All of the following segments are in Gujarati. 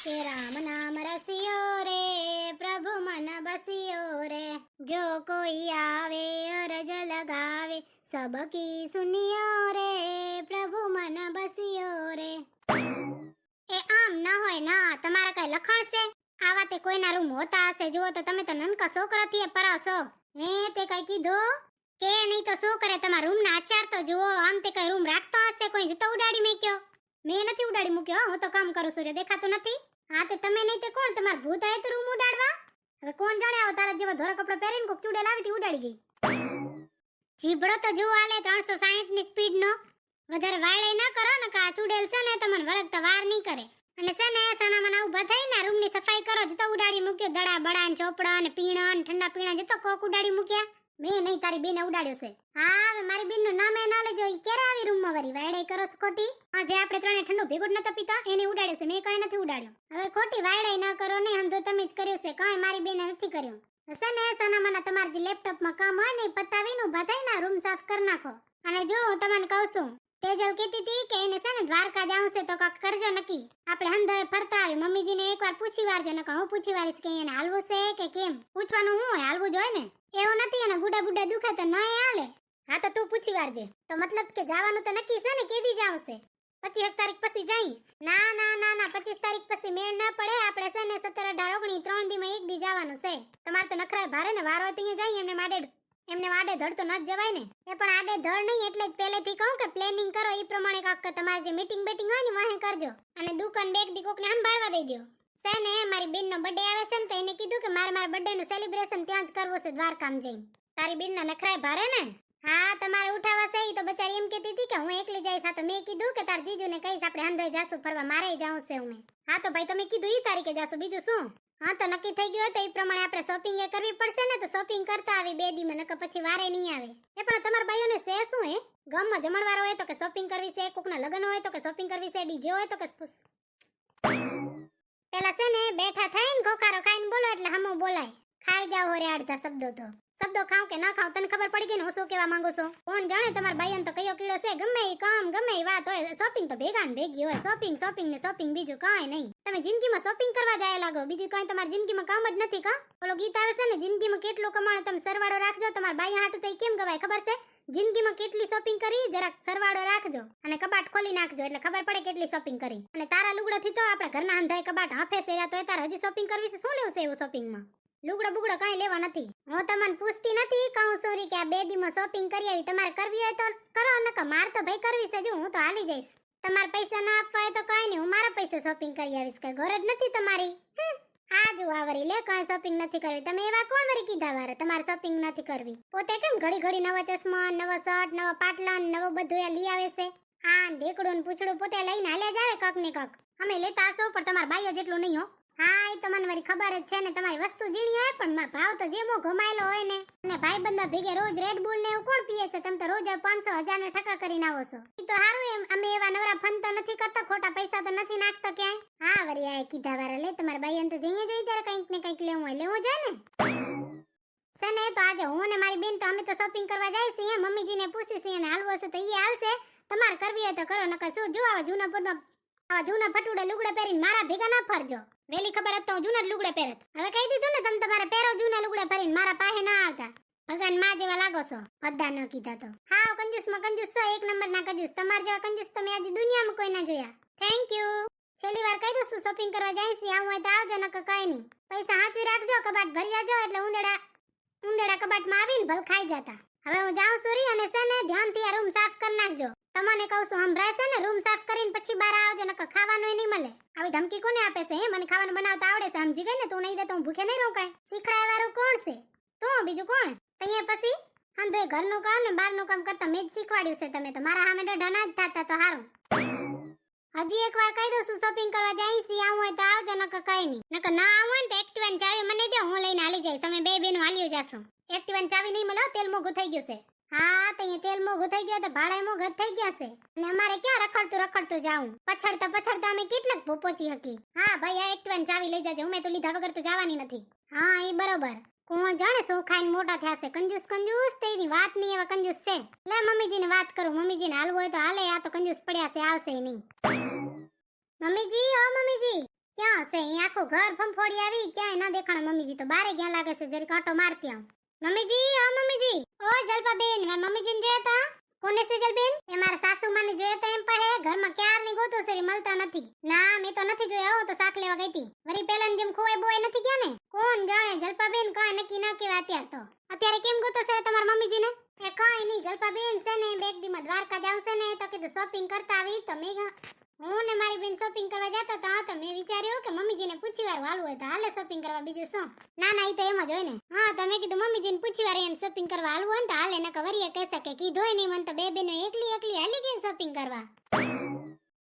કે રામ નામ રસિયો રે પ્રભુ મન બસિયો રે જો કોઈ આવે અરજ લગાવે સબકી સુનિયો રે પ્રભુ મન બસિયો રે એ આમ ના હોય ના તમારા કઈ લખણ છે આ વાતે કોઈના રૂમ હોતા હશે જુઓ તો તમે તો નનકા છોકરાથી પરાશો હે તે કઈ કીધું કે નહીં તો શું કરે તમારા રૂમ ના આચાર તો જુઓ આમ તે કઈ રૂમ રાખતો હશે કોઈ જતો ઉડાડી મૂક્યો મેં નથી ઉડાડી મૂક્યો હું તો કામ કરું છું રે દેખાતું નથી હા તે તમે નહીં તે કોણ તમાર ભૂત આય તો રૂમ ઉડાડવા હવે કોણ જાણે આવો તારા જેવા ધોરા કપડા પહેરીને કોક ચૂડેલ આવી તી ઉડાડી ગઈ જીભડો તો જુઓ આલે 360 ની સ્પીડ નો વધારે વાળે ના કરો ને કા ચૂડેલ છે ને તમને વરગતા વાર નહીં કરે અને છે ને સના મના ઉભા થઈને રૂમ ની સફાઈ કરો જતો ઉડાડી મૂક્યો દડા બડા ને ચોપડા ને પીણા ને ઠંડા પીણા જતો કોક ઉડાડી મૂક્યા મેં નહીં તારી બેને ઉડાડ્યો છે હા હવે મારી બેન નું નામે ના લેજો ઈ ક્યારે આવી રૂમ માં વરી વાયડે કરો છો ખોટી હા જે આપણે ત્રણે ઠંડુ ભેગું નતો પીતા એને ઉડાડ્યો છે મેં કઈ નથી ઉડાડ્યો હવે ખોટી વાયડે ન કરો ને હમ તો તમે જ કર્યું છે કઈ મારી બેને નથી કર્યું હશે ને સના મના તમાર જે લેપટોપ માં કામ હોય ને પતાવીને ઉભા થઈને રૂમ સાફ કરી નાખો અને જો હું તમને કહું છું તેજલ કહેતી હતી કે એને છે ને દ્વારકા જાવું છે તો કાક કરજો નક્કી આપણે હંધાએ ફરતા આવી મમ્મીજીને એકવાર પૂછી વારજો નકર હું પૂછી વારીશ કે એને હાલવું છે કે કેમ પૂછવાનું હું હોય હાલવું જોઈએ ને એવું નથી અને ગુડા બુડા દુખે તો નય હાલે હા તો તું પૂછી વારજે તો મતલબ કે જવાનું તો નક્કી છે ને કેદી જાવું છે 25 તારીખ પછી જઈ ના ના ના ના 25 તારીખ પછી મેળ ના પડે આપણે છે ને 17 18 19 3 દી માં એક દી જવાનું છે તમારે તો નખરાય ભારે ને વારો ત્યાં જઈ એમને આડે ધડ તો ન જ જવાય ને એ પણ આડે ધડ નહીં એટલે જ પહેલેથી કહું કે પ્લાનિંગ કરો એ પ્રમાણે કાક તમારે જે મીટિંગ બેટિંગ હોય ને વાહે કરજો અને દુકાન બેગ દી કોકને સંભાળવા દઈ દો છે ને મારી બેનનો બર્થડે આવે છે ને તો એને કીધું કે મારા બર્થડે નું સેલિબ્રેશન ત્યાં જ કરવું છે દ્વારકામાં જઈને તારી બેનના નખરાય ભારે ને હા તમારે ઉઠાવા છે ઈ તો બચારી એમ કહેતી હતી કે હું એકલી જઈશ આ તો મેં કીધું કે તાર જીજુને કહીશ આપણે હંધાઈ જાશું ફરવા મારે જાવું છે હું હા તો ભાઈ તમે કીધું ઈ તારીખે જાશું બીજું શું હા તો નક્કી થઈ ગયું તો એ પ્રમાણે આપણે શોપિંગ એ કરવી પડશે ને તો શોપિંગ કરતા આવી 2 દીમાં નકર પછી વારે નહીં આવે એ પણ તમારા ભાઈઓને છે શું હે ગામમાં જમણવારો હોય તો કે શોપિંગ કરવી છે કોકના લગ્ન હોય તો કે શોપિંગ કરવી છે ડીજે હોય તો કે પેલા છે ને બેઠા થઈને ખોખારો ખાઈને બોલો એટલે હમો બોલાય ખાઈ જાવ હોરે અડધા શબ્દો ખાવ કે ના ખાવ તને ખબર પડી ગઈ ને હું શું કહેવા માંગુ છું કોણ જાણે તમારા ભાઈઓને તો કયો કીડો છે ગમે એ કામ ગમે એ વાત હોય શોપિંગ તો ભેગા ને ભેગી હોય શોપિંગ ને શોપિંગ બીજું કાંઈ નહીં તમે જિંદગીમાં શોપિંગ કરવા જાય લાગો બીજું કાંઈ તમારી જિંદગીમાં કામ જ નથી કા ઓલો ગીત આવે છે ને જિંદગીમાં કેટલું કમાણો તમે સરવાળો રાખજો તમારા ભાઈ હાટું તો કેમ ગવાય ખબર છે જિંદગીમાં કેટલી શોપિંગ કરી જરાક સરવાળો રાખજો અને કબાટ ખોલી નાખજો એટલે ખબર પડે કેટલી શોપિંગ કરી અને તારા લુગડાથી તો આપણા ઘરના અંધાય કબાટ હાફે છે તો તારે હજી શોપિંગ કરવી છે શું લેવું છે એવું શોપિંગમાં લુગડા બુગડા કાંઈ લેવા નથી હું તમને પૂછતી નથી કહું સોરી કે આ 2 દીમાં શોપિંગ કરી આવી તમારે કરવી હોય તો કરો નકર માર તો ભાઈ કરવી છે જો હું તો હાલી જઈશ તમારે પૈસા ના આપવા હોય તો કાંઈ નહીં હું મારા પૈસે શોપિંગ કરી આવીશ કઈ ઘર જ નથી તમારી આ જો આવરી લે કાંઈ શોપિંગ નથી કરવી તમે એવા કોણ વરી કીધા વારે તમારે શોપિંગ નથી કરવી પોતે કેમ ઘડી નવા ચશ્મા નવા શર્ટ નવા પાટલા નવો બધું લઈ આવે છે આ ઢેકડું ને પૂછડું પોતે લઈને હાલ્યા જ આવે કાક ને કાક અમે લેતા હશો પણ તમારા ભાઈઓ જેટલું નહીં હો હા એ તો મને વરી ખબર જ છે ને તમારી વસ્તુ ઝીણી હોય પણ ભાવ તો જે મોઘો માયલો હોય ને અને ભાઈ બંધા ભેગે રોજ રેડ બુલ ને એવું કોણ પીએ છે તમે તો રોજ 500 1000 ને ઠકા કરીને આવો છો ઈ તો હારું એમ અમે એવા નવરા ફન તો નથી કરતા ખોટા પૈસા તો નથી નાખતા ક્યાંય હા વરી આ કીધા વાળા લે તમારા ભાઈ તો જઈએ જઈએ ત્યારે કંઈક ને કંઈક લેવું હોય લેવું જોઈએ ને સને તો આજે હું ને મારી બેન તો અમે તો શોપિંગ કરવા જાય છીએ મમ્મીજીને પૂછી છીએ અને હાલવો છે તો ઈ હાલશે તમારે કરવી હોય તો કરો નકર શું જો આવા જૂના ફટુડા લુગડા પહેરીને મારા ભેગા ના ફરજો વેલી ખબર હતી તો હું જૂના લુગડા પહેરત હવે કહી દીધું ને તમે તમારે પહેરો જૂના લુગડા પહેરીને મારા પાસે ના આવતા ભગવાન માં જેવા લાગો છો બધા ન કીધા તો હા કંજૂસમાં કંજૂસ છો 1 નંબર ના કંજૂસ તમાર જેવા કંજૂસ તો મેં આજે દુનિયામાં કોઈ ના જોયા થેન્ક યુ છેલ્લી વાર કહી દઉં છું શોપિંગ કરવા જાય છે આવું હોય તો આવજો નકર કઈ નહીં પૈસા હાચવી રાખજો કબાટ ભરી જાજો એટલે ઉંદેડા કબાટમાં આવીને ભલ ખાઈ જતા હવે હું જાઉં સુરી અને છે ને ધ્યાનથી આ રૂમ સાફ કરી નાખજો તમને કહું છું સંભળાય છે ને રૂમ સાફ કરીને પછી બહાર આવજો નકર ખાવાનું નહીં મળે આવી ધમકી કોને આપે છે મને ખાવાનું બનાવતા આવડે છે સમજી ગઈ ને તું નહીં દે તો હું ભૂખે નહીં રહું કાંઈ શીખડાય વાળું કોણ છે તું બીજું કોણ તૈયાર પછી હંધોય ઘરનું કામ ને બહારનું કામ કરતા મેં જ શીખવાડ્યું છે તમે તો મારા સામે દોઢા ના જ થતા તો સારું હજી એકવાર કહી દઉં છું શોપિંગ કરવા જાય છે આવું હોય તો આવજો નકર કઈ નહીં નકર ના આવું હોય ને તો એક્ટિવાની ચાવી મને દો હું લઈને હાલી જઈશ તમે બે બેનું હાલ્યું જાશું એક્ટિવાની ચાવી નહીં મળે તેલ મોઘું થઈ ગયું છે હા તો અહીંયા તેલ મોઘું થઈ ગયું તો ભાડા મોઘું થઈ ગયા છે અને અમારે ક્યાં રખડતું જાવું પછડતા અમે કેટલાક પહોંચી હકી હા ભાઈ આ એક્ટિવાની ચાવી લઈ જાજો મેં તો લીધા વગર તો જવાની નથી હા એ બરોબર કોણ જાણે શું ખાઈને મોટા થયા છે કંજૂસ તેની વાત નહીં એવા કંજૂસ છે લે મમ્મીજીને વાત કરું મમ્મીજીને હાલવું હોય તો હાલે આ તો કંજૂસ પડ્યા છે આવશે નહીં મમ્મીજી ઓ મમ્મીજી ક્યાં હશે અહીં આખું ઘર ફંફોડી આવી ક્યાંય ના દેખાણા મમ્મીજી તો બારે ગયા લાગે છે જરી કાંટો મારતી આવ મમ્મીજી ઓ મમ્મીજી ઓ જલપાબેન મારા મમ્મીજીને જોયા તા કોને સેજલબેન એ મારા સાસુમાને જોયા તા એમ પાહે ઘરમાં ક્યારની ગોતો સરી મળતા નથી ના મેં તો નથી જોયા હો તો શાક લેવા ગઈ હતી વરી પેલાની જેમ ખોવાય બોય નથી ગયા ને કોણ જાણે જલપાબેન કાંઈ નક્કી ના કેવા અત્યારે કેમ ગોતો છે તમારા મમ્મીજીને એ કાંઈ નહીં જલપાબેન છે ને બે દીમાં દ્વારકા જાવશે ને તો કીધું શોપિંગ કરતા આવી તો મેં હું ને મારી બેન શોપિંગ કરવા જતા હતા તો મેં વિચાર્યું કે મમ્મીજીને પૂછી વાર હાલવું હોય તો હાલે શોપિંગ કરવા બીજું શું ના એ તો એમ જ હોય ને હા તમે કીધું મમ્મીજીને પૂછી વાર એને શોપિંગ કરવા હાલવું હોય તો હાલે નકર વરીએ કહેશે કે કીધું નહીં મને તો બે બેનો એકલી હાલી ગઈ શોપિંગ કરવા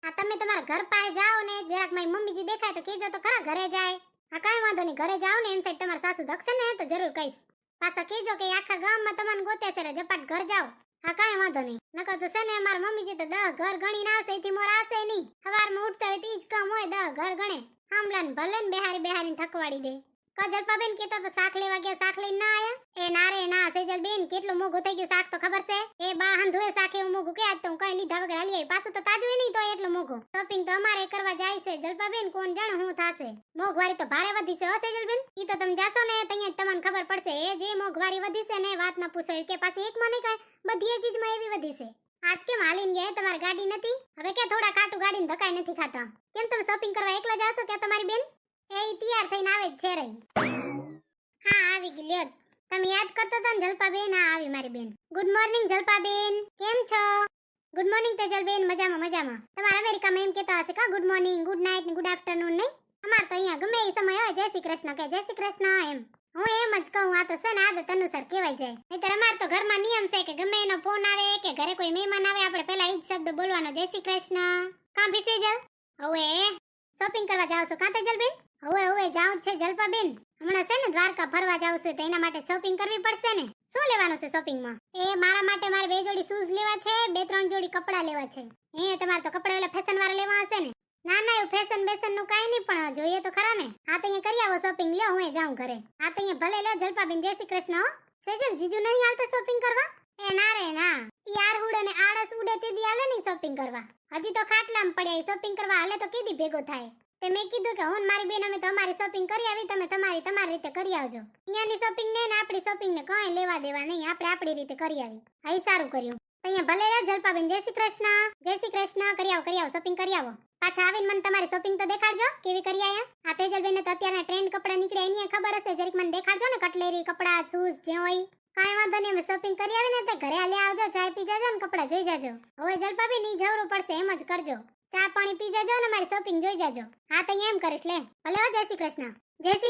આ તમે તમારા ઘર પાસે જાઓ ને જરાક મારી મમ્મીજી દેખાય તો કહેજો તો ખરા ઘરે જાય હા કાંઈ વાંધો નહીં ઘરે જાઓ ને એમ સાઈડ તમારા સાસુ ધકશે ને તો જરૂર કહીશ પાછા કહેજો કે આખા ગામમાં તમને ગોતે છે જપાટ ઘર જાઓ હા કાંઈ વાંધો નહીં નકર તો છે ને મારા મમ્મીજી તો 10 ઘર ગણી ના આવશે એથી મોર આવશે નહીં સવારમાં ઉઠતા હોય ઈ જ કામ હોય 10 ઘર ગણે હામલાને ભલે ને બેહારીને થકવાડી દે કા જલપાબેન કહેતા તો શાક લેવા ગયા શાક લઈને ના આયા એ ના રે ના સેજલબેન કેટલું મોંઘું થઈ ગયું શાક તો ખબર છે એ બા હંધુએ શાક એવું મોંઘું કે આજ તો હું કઈ લીધા વગર હાલી આવી પાછું તો તાજું નહીં તો એટલું મોંઘું શોપિંગ તો અમારે કરવા જાય છે જલપાબેન કોણ જાણે શું થાશે મોંઘવારી તો ભારે વધી છે હો સેજલબેન ઈ તો તમે જાશો ને તઅહીંયા જ તમને ખબર પડશે એ જે મોંઘવારી વધી છે ને વાત ના પૂછો કે પાછી એકમાં નહીં કાંઈ બધી ચીજમાં એવી વધી છે આજ કેમ હાલીને ગયા તમારી ગાડી નથી હવે કે થોડા કાટું ગાડીને ધકાઈ નથી ખાતા કેમ તમે શોપિંગ કરવા એકલા જાશો કે તમારી બેન એ તૈયાર થઈને આવે જ છે રહી હા આવી ગઈ લ્યો તમે યાદ કરતા હતા ને જલપાબેન આ આવી મારી બેન ગુડ મોર્નિંગ જલપાબેન કેમ છો ગુડ મોર્નિંગ તેજલબેન મજામાં તમારા અમેરિકામાં એમ કહેતા હશે કા ગુડ મોર્નિંગ ગુડ નાઇટ ને ગુડ આફ્ટરનૂન નહીં અમાર તો અહીંયા ગમે એ સમય હોય જય શ્રી કૃષ્ણ કે જય શ્રી કૃષ્ણ એમ હું એમ જ કહું આ તો છે ને આદત અનુસાર કહેવાય જાય નહીતર અમાર તો ઘરમાં નિયમ છે કે ગમે એનો ફોન આવે કે ઘરે કોઈ મહેમાન આવે આપણે પહેલા ઈ જ શબ્દ બોલવાનો જય શ્રી કૃષ્ણ કાં ભીસેજલ હવે શોપિંગ કરવા જાવ છો કાં તેજલબેન હવે જાઉં છે જલપાબેન હમણાં છે ને દ્વારકા ફરવા જાવ છે તો એના માટે શોપિંગ કરવી પડશે ને શું લેવાનું છે શોપિંગમાં એ મારા માટે મારે 2 જોડી શૂઝ લેવા છે 2-3 જોડી કપડાં લેવા છે તમારે તો કપડાં ઓલા ફેશન વાળા લેવા હશે ને ના એવું ફેશન બેશન નું કાઈ નહીં પણ જોઈએ તો ખરા ને આ તો અહીંયા કરી આવો શોપિંગ લ્યો હું જાઉં ઘરે આ તો અહીંયા ભલે લ્યો જલપાબેન જય શ્રી કૃષ્ણ હો સેજલ જીજુ નહીં હાલતા શોપિંગ કરવા એ ના રે ના યાર હુડ અને આળસ ઉડે તેદી હાલે નહીં શોપિંગ કરવા હજી તો ખાટલામાં પડ્યા શોપિંગ કરવા હાલે તો કેદી ભેગો થાય તે મેં કીધું કે હું મારી બેન અમે તો અમારી શોપિંગ કરી આવી તમે તમારી રીતે કરી આવજો અહીંયાની શોપિંગ ને આપણી શોપિંગ ને કાંઈ લેવા દેવા નહીં આપણે આપણી રીતે કરી આવી હા સારું કર્યું અહીંયા ભલે રે જલપાબેન જય શ્રી કૃષ્ણ કરી આવો શોપિંગ કરી આવો પાછા આવીને મને તમારી શોપિંગ તો દેખાડજો કેવી કરી આયા આ તેજલબેન તો અત્યારના ટ્રેન્ડ કપડા નીકળ્યા એની ખબર હશે જરીક મને દેખાડજો ને કટલેરી કપડા શૂઝ જે હોય કાંઈ વાંધો નહીં અમે શોપિંગ કરી આવીને તો ઘરે લે આવજો ચાય પી જાજો ને કપડા જોઈ જાજો હવે જલપાબેન ઈ જરૂર પડશે એમ જ કરજો ચા પાણી પી જાજો ને મારી શોપિંગ જોઈ જાજો હા તો એમ કરીશ લે ભલે જય શ્રી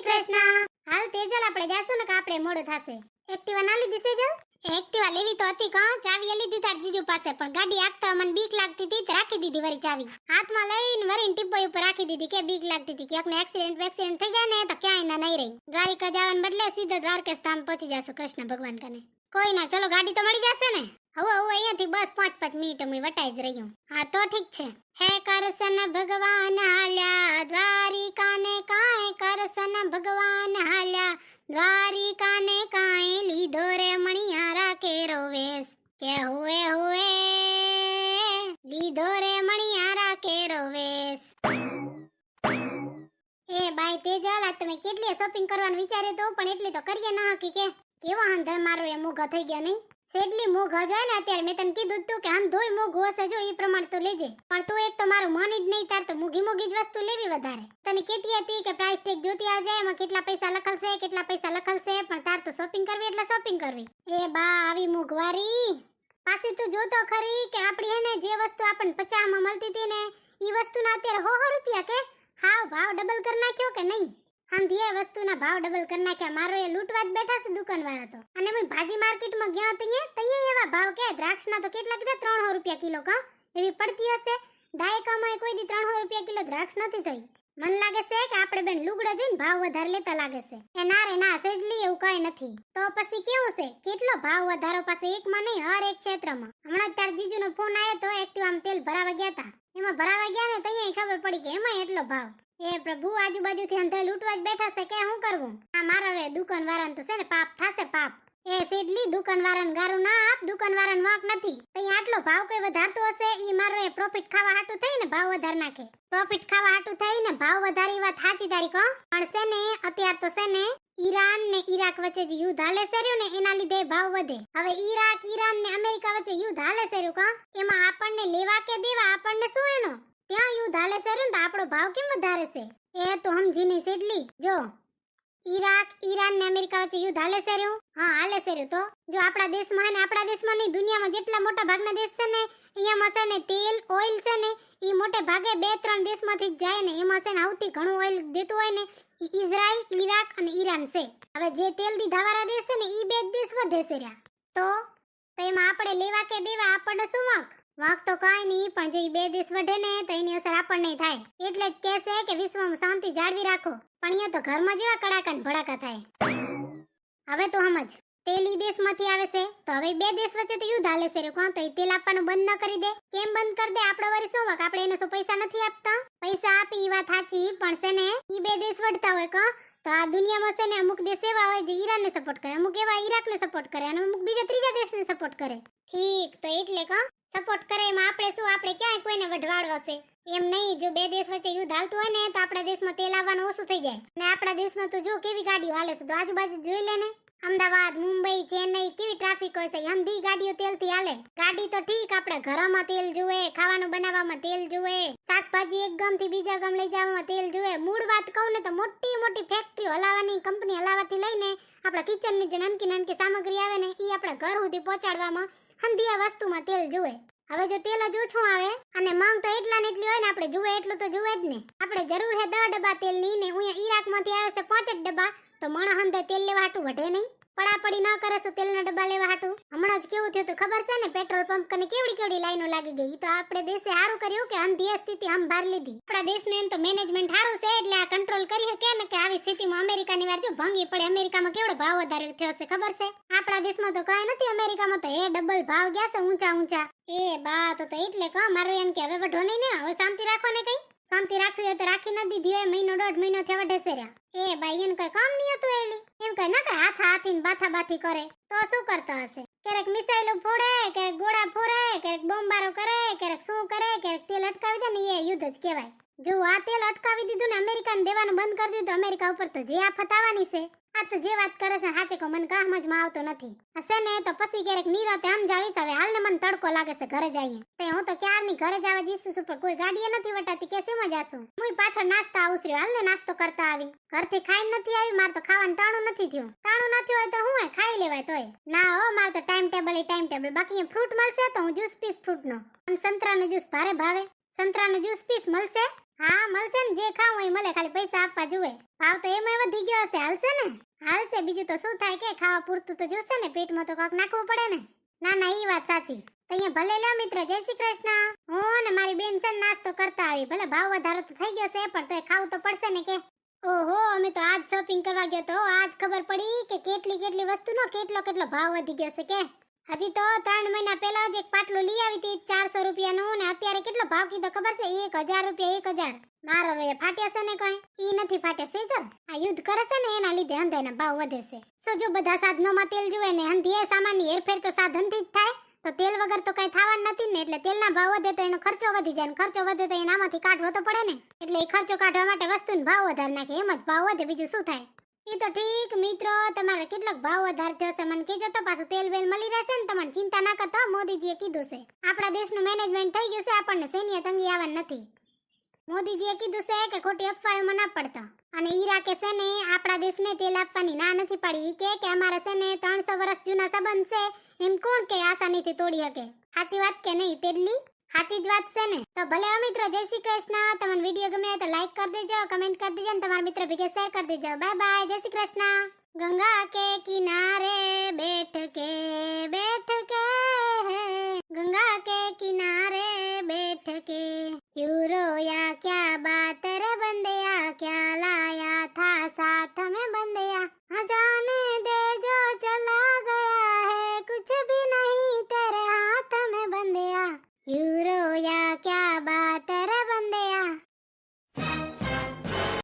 કૃષ્ણ હાલ તેજલ આપણે જાશું ને કે આપણે મોડું થાશે એક્ટિવા ના લીધી સેજલ એક્ટિવા લેવી તો હતી કા ચાવી લીધી તાર જીજુ પાસે પણ ગાડી આખતા મને બીક લાગતી હતી તો રાખી દીધી વરી ચાવી હાથમાં લઈને વરીને ટીપોઈ ઉપર રાખી દીધી કે બીક લાગતી હતી કે એકને એક્સિડન્ટ થઈ જાય ને તો ક્યાંય ના નહીં રહી દ્વારિકા જવાને બદલે સીધા દ્વારકેશ ધામ પહોંચી જશું કૃષ્ણ ભગવાન કને કોઈ ના ચલો ગાડી તો મળી જશે ને હવે અહીંયાથી બસ 5-5 મિનિટ હું વટાઈ જ રહ્યું હા તો ઠીક છે હે કરશન ભગવાન હાલ્યા દ્વારિકાને કાંઈ કરશન ભગવાન હાલ્યા દ્વારિકાને કાંઈ લીધો રે મણિયારા કેરો વેશ કે હુએ લીધો રે મણિયારા કેરો વેશ એ બાઈ તેજલ આ તમે કેટલી શોપિંગ કરવાનું વિચાર્યું તો પણ એટલી તો કરીએ ન હકી કે કેવો હંધે મારો એ મોઘા થઈ ગયા નહીં સેટલી મોઘા જાય ને અત્યારે મેં તને કીધું તું કે હંધોય મોઘું હશે જો એ પ્રમાણે તો લેજે પણ તું એક તો મારું મન જ નહીં તાર તો મોઘી જ વસ્તુ લેવી વધારે તને કહેતી હતી કે પ્રાઇસ ટેગ જોતી આવજે એમાં કેટલા પૈસા લખલશે પણ તાર તો શોપિંગ કરવી એટલે શોપિંગ કરવી એ બા આવી મોઘવારી પાછી તું જોતો ખરી કે આપણી એને જે વસ્તુ આપણને 50 માં મળતી હતી ને એ વસ્તુના અત્યારે 100 રૂપિયા કે હાવ ભાવ ડબલ કરી નાખ્યો કે નહીં હાંધી એ વસ્તુના ભાવ ડબલ કરી નાખ્યા મારો એ લૂંટવા જ બેઠા છે દુકાનવાળા તો અને મેં ભાજી માર્કેટમાં ગયા તઈએ એવા ભાવ કે દ્રાક્ષના તો કેટલા કીધા 300 રૂપિયા કિલો કા એવી પડતી હશે દાયકામાં કોઈ દી 300 રૂપિયા કિલો દ્રાક્ષ નથી થઈ મન લાગે છે કે આપણે બેન લુગડા જોઈને ભાવ વધારે લેતા લાગે છે એ ના રે ના સેજલી એવું કઈ નથી તો પછી કેવું છે કેટલો ભાવ વધારો પાસે એકમાં નહીં હર એક ક્ષેત્રમાં હમણાં તાર જીજુનો ફોન આવ્યો તો એક્ટિવામાં તેલ ભરાવા ગયા હતા એમાં ભરાવા ગયા ને તઈએ ખબર પડી કે એમાં એટલો ભાવ એ પ્રભુ આજુબાજુથી અંધા લૂંટવા જ બેઠા છે કે શું કરવું આ મારા રે દુકાન વાળાને તો છે ને પાપ થાશે પાપ એ સીડલી દુકાનવાળાને ગારું ના આપ, દુકાનવાળાને વાંક નથી. તઈ આટલો ભાવ કઈ વધારતો હશે, ઈ મારો એ પ્રોફિટ ખાવા હાટું થઈને ભાવ વધાર નાખે. પ્રોફિટ ખાવા હાટું થઈને ભાવ વધારી વાત સાચી તારી કો. પણ છે ને અત્યાર તો છે ને ઈરાન ને ઈરાક વચ્ચે જે યુદ્ધ હાલે છે રહ્યું ને એના લીધે ભાવ વધે. હવે ઈરાન ને અમેરિકા વચ્ચે યુદ્ધ હાલે છે રહ્યું કા, એમાં આપણને લેવા કે દેવા આપણને શું એનો? ત્યાં યુદ્ધ હાલે છે રહ્યું તો આપણો ભાવ કેમ વધારે છે? એ તો સમજી નહીં સીડલી. જો ઈરાન ને અમેરિકા વચ્ચે યુદ્ધ હાલે છે રહ્યું, હા હાલે છે રહ્યું. તો જો આપણા દેશમાં ને આપણા દેશમાં નહીં, દુનિયામાં જેટલા મોટા ભાગના દેશ છે ને એમાં છે ને તેલ ઓઇલ છે ને ઈ મોટે ભાગે 2-3 દેશમાંથી જ જાય ને. એમાં છે ને સૌથી ઘણું ઓઇલ દેતું હોય ને ઈ ઇઝરાયલ, ઈરાક અને ઈરાન છે. હવે જે તેલ દીધાવાળા દેશ છે ને ઈ બે દેશ વધે છે રહ્યા. તો એમાં આપણે લેવા કે દેવા આપણને શું વાંક? વાંક તો કાંઈ નહીં, પણ જો ઈ બે દેશ વધે ને તો એની અસર આપણને થાય. એટલે જ કહે છે કે વિશ્વમાં શાંતિ જાળવી રાખો, પણ અહીંયા તો ઘરમાં જેવા કડાકા ને ભડાકા થાય. હવે તો સમજ, તેલ ઈ દેશમાંથી આવે છે તો હવે બે દેશ વચ્ચે તો યુદ્ધ હાલે છે રે કોણ, તો ઈ તેલ આપવાનું બંધ ન કરી દે? કેમ બંધ કરી દે? આપણો વરી શું વાંક? આપણે એને શું પૈસા નથી આપતા? પૈસા આપી ઈ વાત સાચી, પણ છે ને ઈ બે દેશ વળતા હોય કા, તો આ દુનિયામાં છે ને અમુક દેશ એવા હોય જે ઈરાનને સપોર્ટ કરે, અમુક એવા ઈરાકને સપોર્ટ કરે અને અમુક બીજા ત્રીજા દેશને સપોર્ટ કરે. ઠીક, તો એટલે કા સપોર્ટ કરે એમાં આપણે શું? આપણે ક્યાંય કોઈને વઢવાડવા છે? એમ નહીં. જો બે દેશ વચ્ચે યુદ્ધ હાલતું હોય ને તો આપણા દેશમાં તેલ આવવાનું ઓછું થઈ જાય. અને આપણા દેશમાં તો જો કેવી ગાડીઓ હાલે છે, તો આજુબાજુ જોઈ લે ને, અમદાવાદ, મુંબઈ, ચેન્નઈ કેવી ટ્રાફિક હોય છે. અંધી ગાડીઓ તેલથી હાલે. ગાડી તો ઠીક, આપણે ઘરમાં તેલ જુએ, ખાવાનું બનાવવામાં તેલ જુએ, શાકભાજી એક ગામથી બીજા ગામ લઈ જવામાં તેલ જુએ. મૂળ વાત કહું ને તો મોટી મોટી ફેક્ટરીઓ હલાવવાની, કંપની હલાવવાથી લઈને આપણા કિચનની જે નાનકી નાનકી સામગ્રી આવે ને ઈ આપણા ઘર સુધી પહોંચાડવામાં અંધી વસ્તુમાં તેલ જુએ. હવે જો તેલ જ ઓછું આવે અને માંગ તો એટલા ને એટલી હોય ને, આપણે જુએ એટલું તો જુએ જ ને. આપણે જરૂર હે 10 ડબ્બા તેલની ને અહીંયા ઈરાકમાંથી આવે છે 5 જ ડબ્બા, તો મણ હંધે તેલ લેવા હાટું વઢે નહીં? પડાપડી ન કરે છે તેલના ડબ્બા લેવા હાટું? હમણાં જ કેવું થયું તો ખબર છે ને, પેટ્રોલ પંપ કને કેવડી લાઈનો લાગી ગઈ. તો આપણે દેશે સારું કર્યું કે અંધી સ્થિતિ સંભાળ લીધી. આપણા દેશનું એમ તો મેનેજમેન્ટ સારું છે એટલે આ કંટ્રોલ કરી શકે ને, કે આવી સ્થિતિમાં અમેરિકાની વાર જો ભાંગી પડે. અમેરિકામાં કેવડો ભાવ વધારે થયો છે ખબર છે? આપણા દેશમાં તો કાંઈ નથી, અમેરિકામાં તો ડબલ ભાવ ગયા છે ઊંચા. એ બા તો એટલે કા મારું એમ કે હવે વઢો નહીં ને, હવે શાંતિ રાખો ને. કઈ શાંતિ રાખવી હોય તો રાખી ન દીધી હોય, મહિનો 1.5 મહિનો થયા વઢે છે રહ્યા. એ ભાઈ એનું કઈ કામ નહીં હતું એલી, એમ કઈ ના કઈ હાથા હાથીને બાથા કરે તો શું કરતા હશે? ક્યારેક મિસાઈલો ફોડે, ક્યારેક ગોળા ફોડે, ક્યારેક બોમ્બારો કરે, ક્યારેક શું કરે, ક્યારેક તેલ અટકાવી દે ને એ યુદ્ધ જ કહેવાય. જો આ તેલ અટકાવી દીધું ને અમેરિકાને દેવાનું બંધ કરી દીધું, અમેરિકા ઉપર તો જે આફત આવવાની છે. આ તો જે વાત કરે છે સાચે કહો મને કામમાં આવતો નથી. હશે ને તો પછી ક્યારેક નીરાતે સમજાવીશ. હવે હાલ ને મને તડકો લાગે છે, ઘરે જઈએ. તો હું તો ક્યારની ઘરે જ આવે જીસુસ ઉપર, કોઈ ગાડીએ નથી વટાતી કે શેમાં જાશું? હું પાછળ નાસ્તા આવશ્યો, હાલ ને નાસ્તો કરતા આવી. ઘરથી ખાઈને નથી આવી, મારે તો ખાવાનું ટાણું નથી થયું. ટાણું નથી હોય તો હું ખાઈ લેવાય તોય ના હો, મારે તો ટાઈમ ટેબલ. બાકી ફ્રૂટ મળશે તો હું જ્યુસ પીસ ફ્રૂટનો, અને સંતરાનો જ્યુસ ભારે ભાવે. સંતરાનો જ્યુસ પીસ મળશે? હા મળશે ને, જે ખાવું હોય મળે, ખાલી પૈસા આપવા જોઈએ. ભાવ તો એમાં વધી ગયો હશે, હાલશે ને? હાલશે, બીજું તો શું થાય કે ખાવા પૂરતું તો જોશે ને, પેટમાં તો કાંક નાખવું પડે ને. ના ઈ વાત સાચી. અહીંયા ભલે લ્યો મિત્ર, જય શ્રી કૃષ્ણ. હું ને મારી બેન છે નાસ્તો કરતા આવી. ભલે ભાવ વધારો તો થઈ ગયો છે પણ તોય ખાવું તો પડશે ને કે. ઓહો, અમે તો આજ શોપિંગ કરવા ગયા તો આજ ખબર પડી કે કેટલી વસ્તુનો કેટલો ભાવ વધી ગયો છે કે. હજી તો 3 મહિના પહેલા જ એક પાટલું લઈ આવી હતી 400 રૂપિયાનું, ને અત્યારે કેટલો ભાવ કીધો ખબર છે? 1000 રૂપિયા. 1000 મારો રે ફાટ્યા છે ને કઈ? ઈ નથી ફાટ્યા સેજર, આ યુદ્ધ કરે છે ને એના લીધે હંધાઈના ભાવ વધે છે. સો જો બધા સાધનોમાં તેલ જુએ ને, હંધી એ સામાનની હેરફેર તો સાધનથી જ થાય, તો તેલ વગર તો કઈ થવાનું નથી ને. એટલે તેલના ભાવ વધે તો એનો ખર્ચો વધી જાય, ને ખર્ચો વધે તો એનામાંથી કાઢવો તો પડે ને. એટલે એ ખર્ચો કાઢવા માટે વસ્તુનો ભાવ વધારી નાખે, એમ જ ભાવ વધે, બીજું શું થાય? એ તો ઠીક મિત્રો, તમારે કેટલોક ભાવ વધારે થયો છે મને કહેજો તો, પાછું તેલ વેલ મળી રહેશે ને. તમને ચિંતા ના કરતા, મોદીજીએ કીધું છે આપણા દેશનું મેનેજમેન્ટ થઈ ગયું છે, આપણને સૈન્ય તંગી આવવાની નથી. મોદીજીએ કીધું છે કે ખોટી અફવાઓમાં ના પડતા. અને ઈરાકે છે ને આપણા દેશને તેલ આપવાની ના નથી પાડી. ઈ કે અમારે છે ને 300 વર્ષ જૂના સંબંધ છે, એમ કોણ કે આસાનીથી તોડી શકે? સાચી વાત કે નહીં તેડલી? સાચી જ વાત છે ને. તો ભલે મિત્રો, જય શ્રી કૃષ્ણ. તમને વિડીયો ગમે તો લાઈક કરી દેજો, કમેન્ટ કરી દેજો, અને તમારા મિત્ર ભેગે શેર કરી દેજો. બાય બાય, જય શ્રી કૃષ્ણ. ગંગા કે કિનારે બેઠ